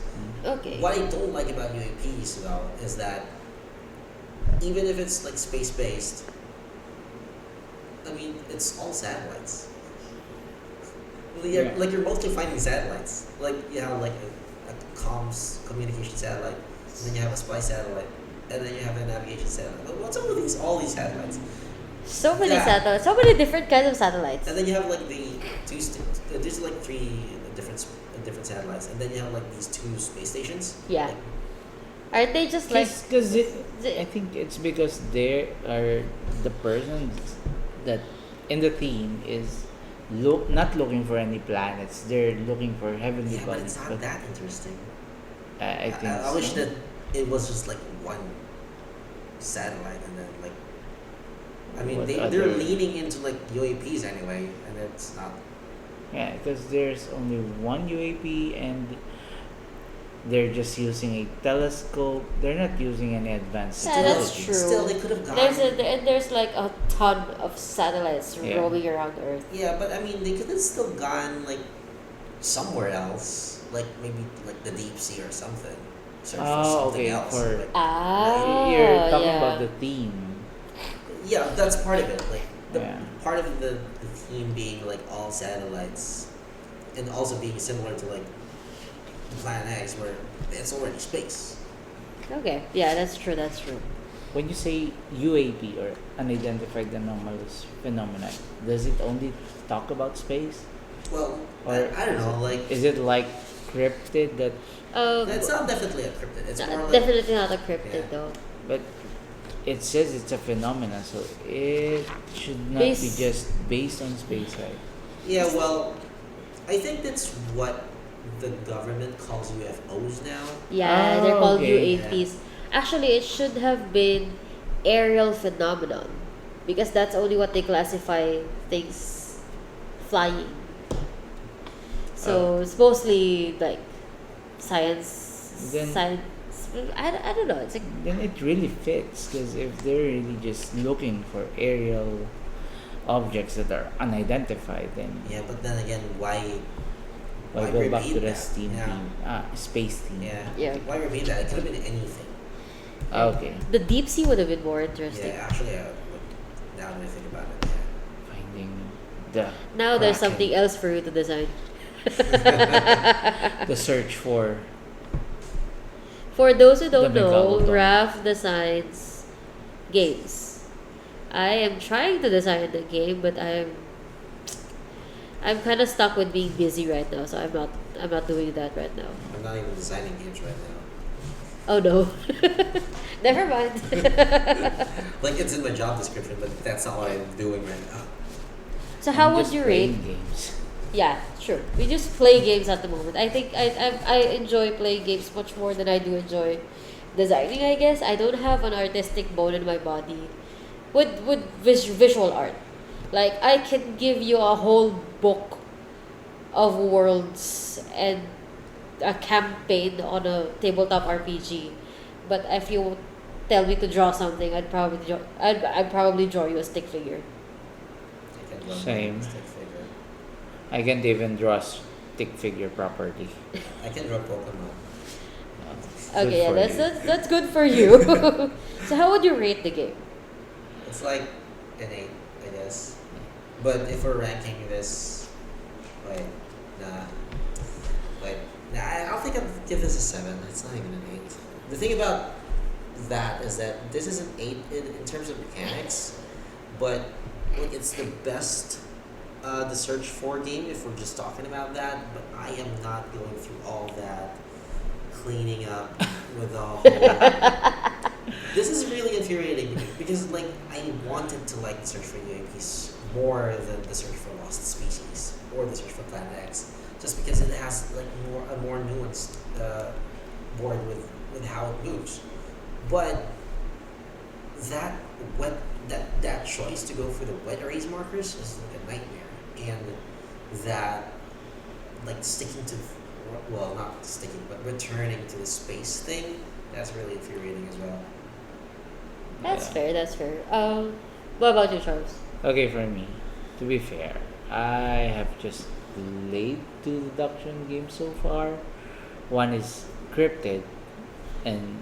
Okay. What I don't like about UAPs though is that even if it's like space based, I mean it's all satellites. Like you're mostly finding satellites. Like you have like a comms communication satellite, and then you have a spy satellite, and then you have a navigation satellite. Like, what's up with all these satellites? So many Yeah. satellites. So many different kinds of satellites. And then you have like there's like three different satellites, and then you have like these two space stations. Yeah. Aren't they just like Because I think it's because they are the persons that in the theme is not looking for any planets. They're looking for heavenly Yeah, but bodies. it's not that interesting. I think I wish so. that it was just like one satellite, and then like I mean What they're other- leaning into like UAPs anyway, and it's not. Yeah, because there's only one UAP and they're just using a telescope. They're not using any advanced Yeah, that's technology. true. Still, they could have gone. There's like a ton of satellites Yeah. roaming around Earth. Yeah, but I mean, they could have still gone like somewhere else, like maybe like the deep sea or something. Search for Oh, something okay. else. For Like, you're talking yeah. about the theme. yeah, that's part of it. Like the Yeah. part of the theme being like all satellites, and also being similar to like Planet X, where it's already space. Okay, yeah, that's true. That's true. When you say UAP or unidentified anomalous phenomena, does it only talk about space? Well, Or I don't know. Like is it like cryptid that? it's not definitely a cryptid. It's more like Definitely not a cryptid Yeah. though. But it says it's a phenomena, so it should not be Base- just based on space, right? yeah. Well, I think that's what the government calls UFOs now. Yeah, Oh, they're called okay. UAPs. Actually, it should have been aerial phenomenon because that's only what they classify things flying. So it's mostly like science. Then- science. I don't know. It's like Then it really fits because if they're really just looking for aerial objects that are unidentified, then Yeah, but then again, why go back repeat to the that? steam Yeah. theme, space theme. Yeah. Yeah. Why repeat that? It could have been anything. Okay. the deep sea would have been more interesting. Yeah, actually, now that I think about it, yeah. Finding the Now there's Kraken. something else for you to design. the search for For those who don't The know, Megalodon. Raph designs games. I am trying to design the game, but I'm kind of stuck with being busy right now, so I'm not doing that right now. I'm not even designing games right now. Oh no. Never mind. Like it's in my job description, but that's not what I'm doing right now. So how I'm would just you playing rate? games. Yeah, sure. We just play games at the moment. I think I enjoy playing games much more than I do enjoy designing. I guess I don't have an artistic bone in my body with visual art. Like I can give you a whole book of worlds and a campaign on a tabletop RPG, but if you tell me to draw something, I'd probably draw you a stick figure. I can run Same. stick figure. I can't even draw a stick figure properly. I can draw Pokemon. Good Okay, yeah, for you. that's good for you. So how would you rate the game? It's like an 8, I guess. But if we're ranking this, like, nah. Like, nah, I don't think I'd give this a 7. It's not even an 8. The thing about that is that this is an 8 in terms of mechanics, but like it's the best the search for game if we're just talking about that. But I am not going through all that cleaning up with all. This is really infuriating because like I wanted to like the search for UAPs more than the search for lost species or the search for Planet X, just because it has like a more nuanced board with how it moves. But that that choice to go for the wet erase markers is like a nightmare, and that like sticking to not sticking but returning to the space thing, that's really infuriating as well. That's Yeah. fair. That's fair. What about you, Charles? Okay, for me, to be fair, I have just played 2 deduction games so far. One is Cryptid, and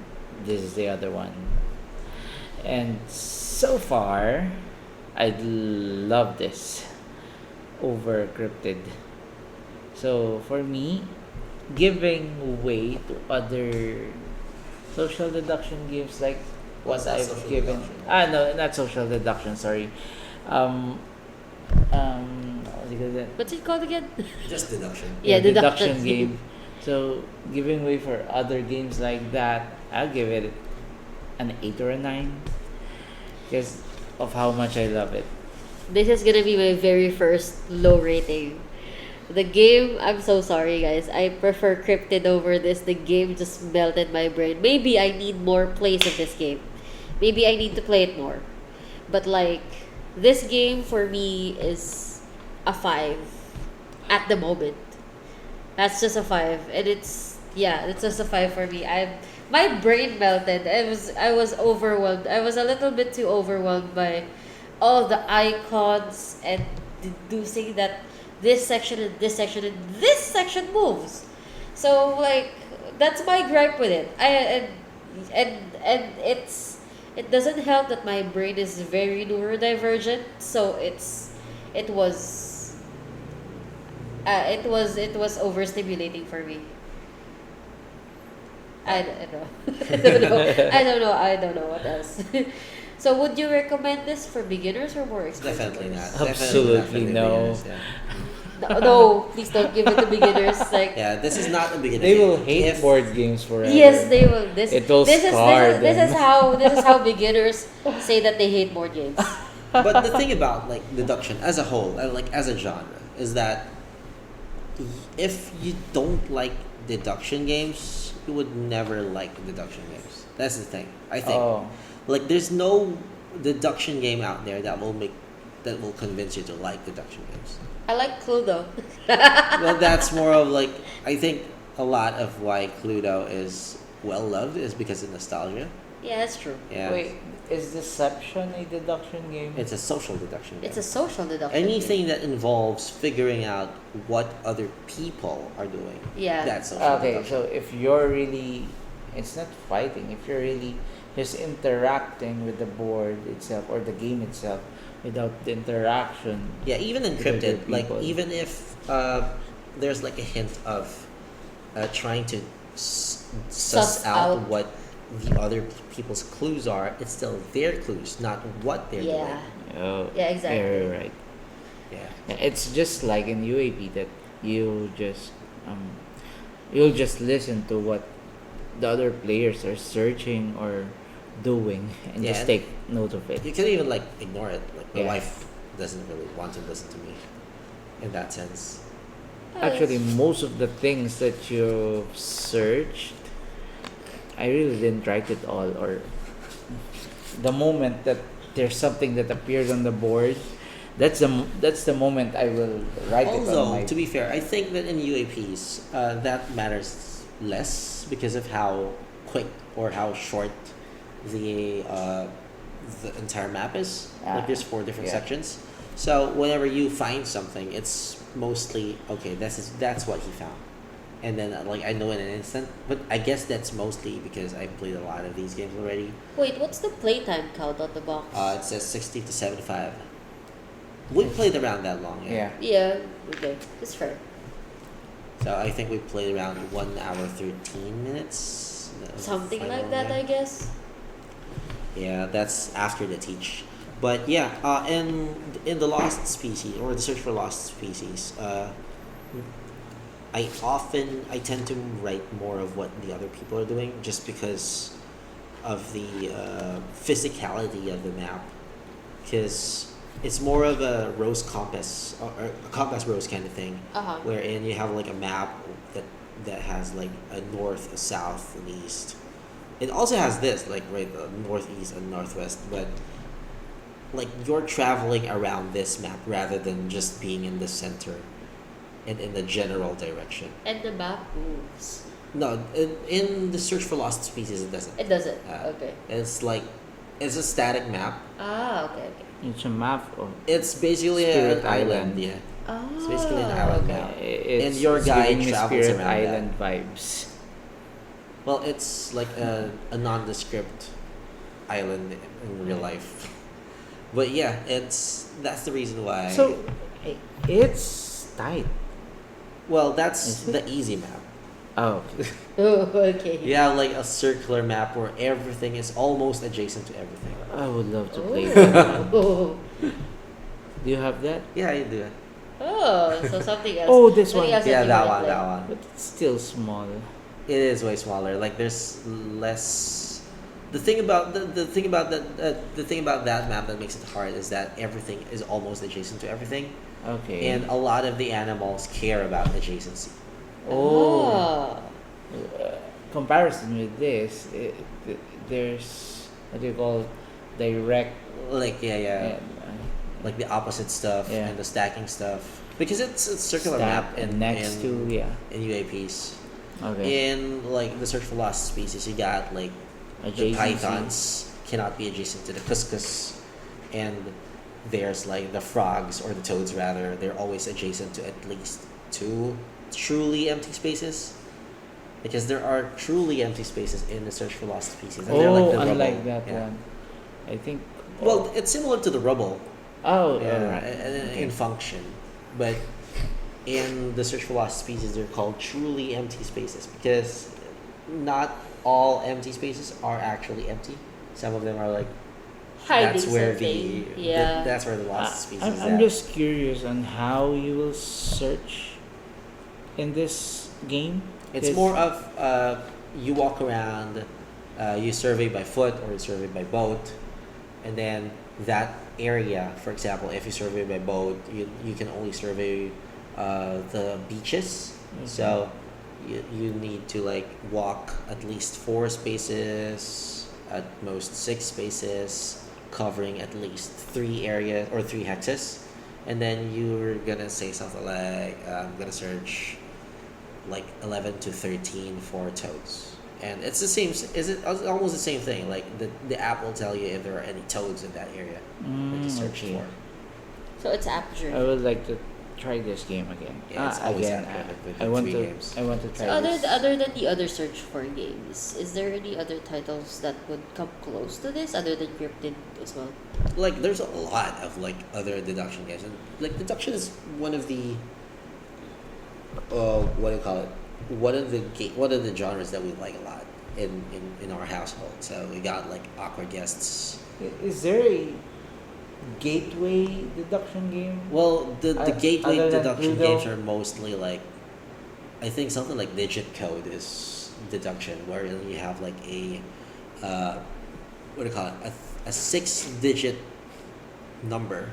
this is the other one. And so far, I love this over Cryptid. So for me, giving way to other social deduction games like What's what that I've social given. deduction? No, not social deduction. Sorry. What do you call that? What's it called again? Just deduction. Yeah, deduction deduction. game. So giving way for other games like that, I'll give it an 8 or a 9 because of how much I love it. This is gonna be my very first low rating. The game, I'm so sorry guys. I prefer Cryptid over this. The game just melted my brain. Maybe I need more plays of this game. Maybe I need to play it more. But like this game for me is a 5. at the moment. That's just a five, and it's just a five for me. My brain melted. I was overwhelmed. I was a little bit too overwhelmed by all the icons and deducing that this section and this section and this section moves. So like that's my gripe with it. It doesn't help that my brain is very neurodivergent. So it was it was overstimulating for me. I don't know. I don't know. I don't know what else. So would you recommend this for beginners or more experienced Definitely players? not. Absolutely Definitely no. beginners, yeah. No, no, please don't give it to beginners. Like Yeah, this is not a beginner. They will game. hate If- board games forever. yes, they will. This It will this is scar this is them. how beginners say that they hate board games. But the thing about like deduction as a whole, and like as a genre, is that if you don't like deduction games, you would never like deduction games. That's the thing. I think Oh, like there's no deduction game out there that will convince you to like deduction games. I like Cluedo. Well, that's more of like I think a lot of why Cluedo is well loved is because of nostalgia. Yeah, that's true. Yeah, wait, is Deception a deduction game? it's a social deduction game. It's a social deduction. Anything that involves figuring out what other people are doing. Yeah. That's social Okay, deduction. so if you're really, it's not fighting. If you're really just interacting with the board itself or the game itself without the interaction, Yeah, even other encrypted, like people. even if there's like a hint of trying to suss Suss out out. what the other people's clues are, it's still their clues, not what they're Yeah. oh, Yeah, exactly. You're right. doing. Yeah. Yeah, it's just like in UAP that you just you'll just listen to what the other players are searching or doing and Yeah, just and take note of it. You can even like ignore it. Like my Yeah. wife doesn't really want to listen to me in that sense. Actually, most of the things that you've searched, I really didn't write it all. Or the moment that there's something that appears on the board, that's the moment I will write it on Although, my. to be fair, I think that in UAPs, that matters less because of how quick or how short the entire map is. Like there's 4 different Yeah. sections. So whenever you find something, it's mostly okay. That's what he found, and then like I know in an instant. But I guess that's mostly because I played a lot of these games already. Wait, what's the playtime count on the box? It says 60 to 75. We played around that long. Yeah. Yeah, okay. It's fair. So I think we played around 1 hour 13 minutes. That was the Something final like that, one, I guess. Yeah, that's after the teach. But yeah, in the Lost Species or the Search for Lost Species, I tend to write more of what the other people are doing just because of the physicality of the map, because it's more of a rose compass or a compass rose kind of thing, Uh-huh. wherein you have like a map that has like a north, a south, and east. It also has this like right northeast and northwest, but like you're traveling around this map rather than just being in the center and in the general direction. And the map moves. No, in the Search for Lost Species it doesn't. It doesn't. Uh, Okay. It's like it's a static map. Ah, okay, okay. It's a map of It's basically Spirit an island. Island. Yeah. Ah, It's basically an island okay. map. it's, And your it's guy giving me travels Spirit around that. Island vibes. Well, it's like a nondescript island in real life. But yeah, that's the reason why. So it's tight. well, that's Is it? the easy map. Oh, okay. Oh, okay. You have like a circular map where everything is almost adjacent to everything. I would love to play that. Oh. Do you have that? Yeah, you do. Oh, so something else. Oh, this Something one. else Yeah, you that wanna one, play. that one. But it's still small. It is way smaller. Like there's less. The thing about the thing about that map that makes it hard is that everything is almost adjacent to everything, Okay. and a lot of the animals care about adjacency. Oh. Ah. Comparison with this, there's what do you call direct Like yeah, and, like the opposite stuff Yeah. and the stacking stuff. because it's a circular Stack map and next to in UAPs. okay In like the search for lost species, you got like the adjacency. pythons cannot be adjacent to the cuscus, and there's like the frogs or the toads rather. They're always adjacent to at least two truly empty spaces, because there are truly empty spaces in the search for lost species, and they're like Oh, the unlike rubble. that Yeah. one, I think. Well, it's similar to the rubble, Oh, yeah, alright. in function, but in the search for lost species, they're called truly empty spaces because not all empty spaces are actually empty. Some of them are like Hiding that's where something. Yeah. that's where the lost species is I'm at. just curious on how you will search in this game. It's 'Cause- more of you walk around, you survey by foot or you survey by boat, and then that area, for example, if you survey by boat, you can only survey the beaches. Okay. So you need to like walk at least 4 spaces, at most 6 spaces, covering at least 3 areas or 3 hexes, and then you're gonna say something like I'm gonna search like 11 to 13 for toads, and it's the same. Is it almost the same thing? Like the app will tell you if there are any toads in that area that you search okay. for. So it's app I driven. would like to try this game again. Yeah, it's always again. happening with I the want 3 to. games. I want to So try this. other than the other search for games, is there any other titles that would come close to this other than Cryptid as well? Like there's a lot of like other deduction games, and like deduction is one of the what do you call it? One of the genres that we like a lot in our household. So we got like awkward guests. Is there a gateway deduction game? Well, the gateway Other than deduction Cluedo? games are mostly like, I think something like digit code is deduction, where you have like a what do you call it? A 6-digit number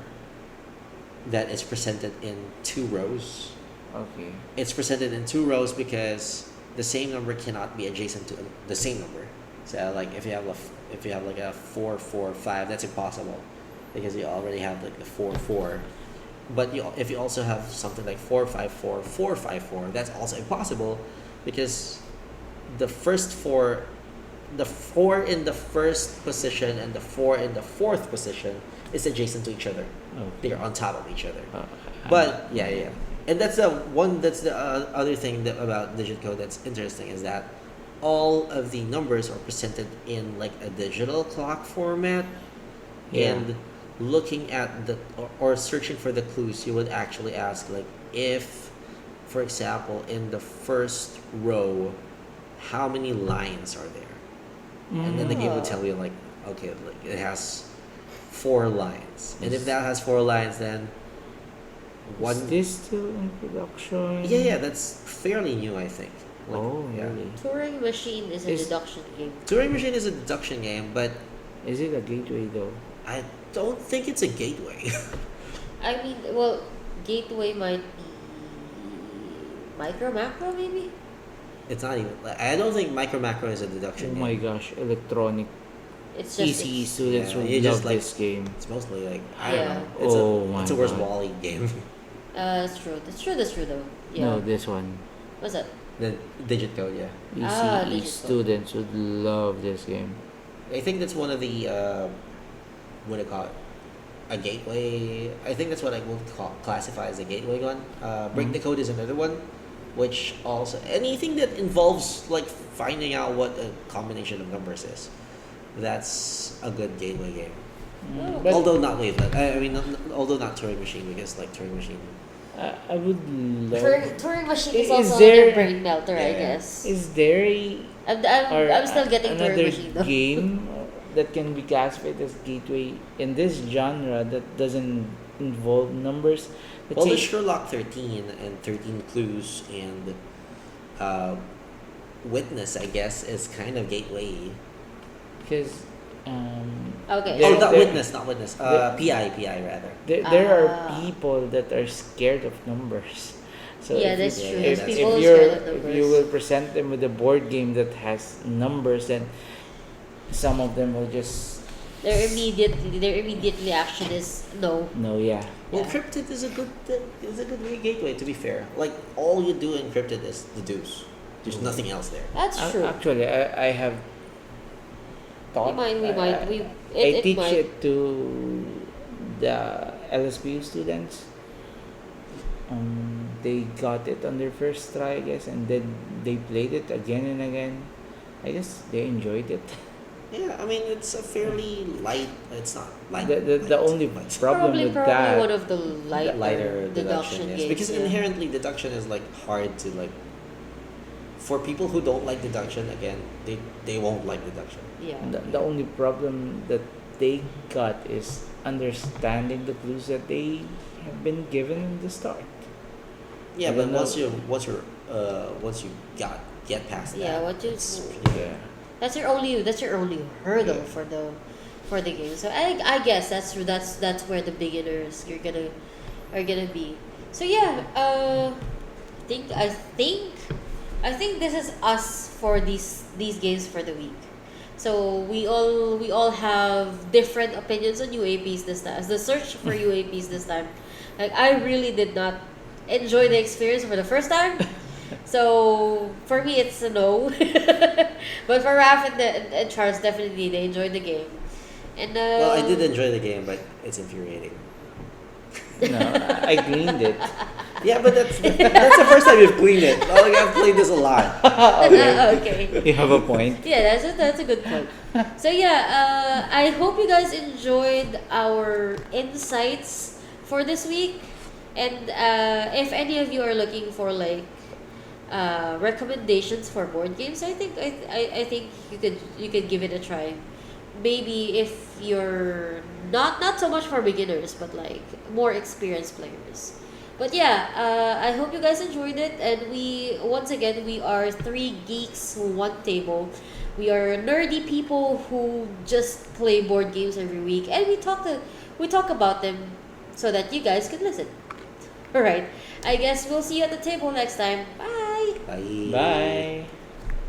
that is presented in 2 rows. Okay. It's presented in 2 rows because the same number cannot be adjacent to the same number. So like if you have like a 445, that's impossible because you already have like the 44. But if you also have something like 454, 454, that's also impossible because the first four, the 4 in the first position and the 4 in the fourth position is adjacent to each other. Okay. They're on top of each other. Uh, But yeah, and that's the one. That's the other thing about digit code that's interesting is that all of the numbers are presented in like a digital clock format, Yeah. and looking at or searching for the clues, you would actually ask like if, for example, in the first row, how many lines are there, and then the game would tell you like okay, like it has 4 lines, and if that has 4 lines, then one. Is this still in production? Yeah, that's fairly new, I think. Like, Oh, yeah. really? Turing Machine is a Is- deduction game. Turing Machine is a deduction game, but Is it a gateway though? I don't think it's a gateway. I mean, well, Gateway might be Micro Macro maybe? It's not even. I don't think Micro Macro is a Oh deduction my game. gosh, electronic It's just ECE students yeah, would you love just, like, this game. It's mostly like I Yeah. don't know. It's Oh my it's a worse God. Wall-E game. That's true. That's true though. Yeah. No, this one. What's that? The digit code, yeah. Ah, ECE digital. students would love this game. I think that's one of the what do you call it? A gateway. I think that's what I would classify as a gateway one. Break the code is another one, which also anything that involves like finding out what a combination of numbers is. That's a good gateway game. Oh, But Although not Wavelet. I mean, although not Turing Machine because like Turing Machine. I would love. Turing Machine is Is also there- another brain melter, I Yeah. guess. Is there a I'm still getting Turing another Machine though. game that can be classified as gateway in this genre that doesn't involve numbers? Let's Well, say- there's Sherlock 13 and 13 Clues and Witness, I guess, is kind of gateway. because Okay. There- Oh, not there- Witness, not Witness. PI rather. there Ah. are people that are scared of numbers. So Yeah, if that's you- true. Yeah, If, that's if people true. you're scared of if numbers. you will present them with a board game that has numbers, then some of them will just their immediate reaction is no. No, yeah. Well, Yeah. cryptid is a good gateway. To be fair, like all you do in cryptid is deduce. There's nothing else there. That's true. Actually, I have taught. We I it teach might. it to the LSPU students. They got it on their first try, I guess, and then they played it again and again. I guess they enjoyed it. Yeah, I mean it's a fairly light. It's not light. The light, only but problem with Probably that, one of the lighter, lighter deduction yes, games. because yeah. inherently deduction is like hard to like. For people who don't like deduction, again, they won't like deduction. Yeah. the only problem that they got is understanding the clues that they have been given in the start. Yeah, I but don't know. once you get past Yeah, that, what you- it's pretty Yeah. That's your only hurdle Yeah. for the game. So I guess that's where the beginners are gonna be. So yeah, I think this is us for these games for the week. So we all have different opinions on UAPs this time. The search for UAPs this time, like I really did not enjoy the experience for the first time. So for me, it's a no. But for Raf and Charles, definitely they enjoyed the game. And well, I did enjoy the game, but it's infuriating. No, I cleaned it. Yeah, but that's the first time you've cleaned it. Like I've played this a lot. Okay. You have a point. Yeah, that's a good point. So yeah, I hope you guys enjoyed our insights for this week, and if any of you are looking for like recommendations for board games, I think you could give it a try. Maybe if you're not so much for beginners, but like more experienced players. But yeah, I hope you guys enjoyed it, and we are three geeks, one table. We are nerdy people who just play board games every week, and we talk about them so that you guys can listen. All right. I guess we'll see you at the table next time. Bye. Bye. Bye.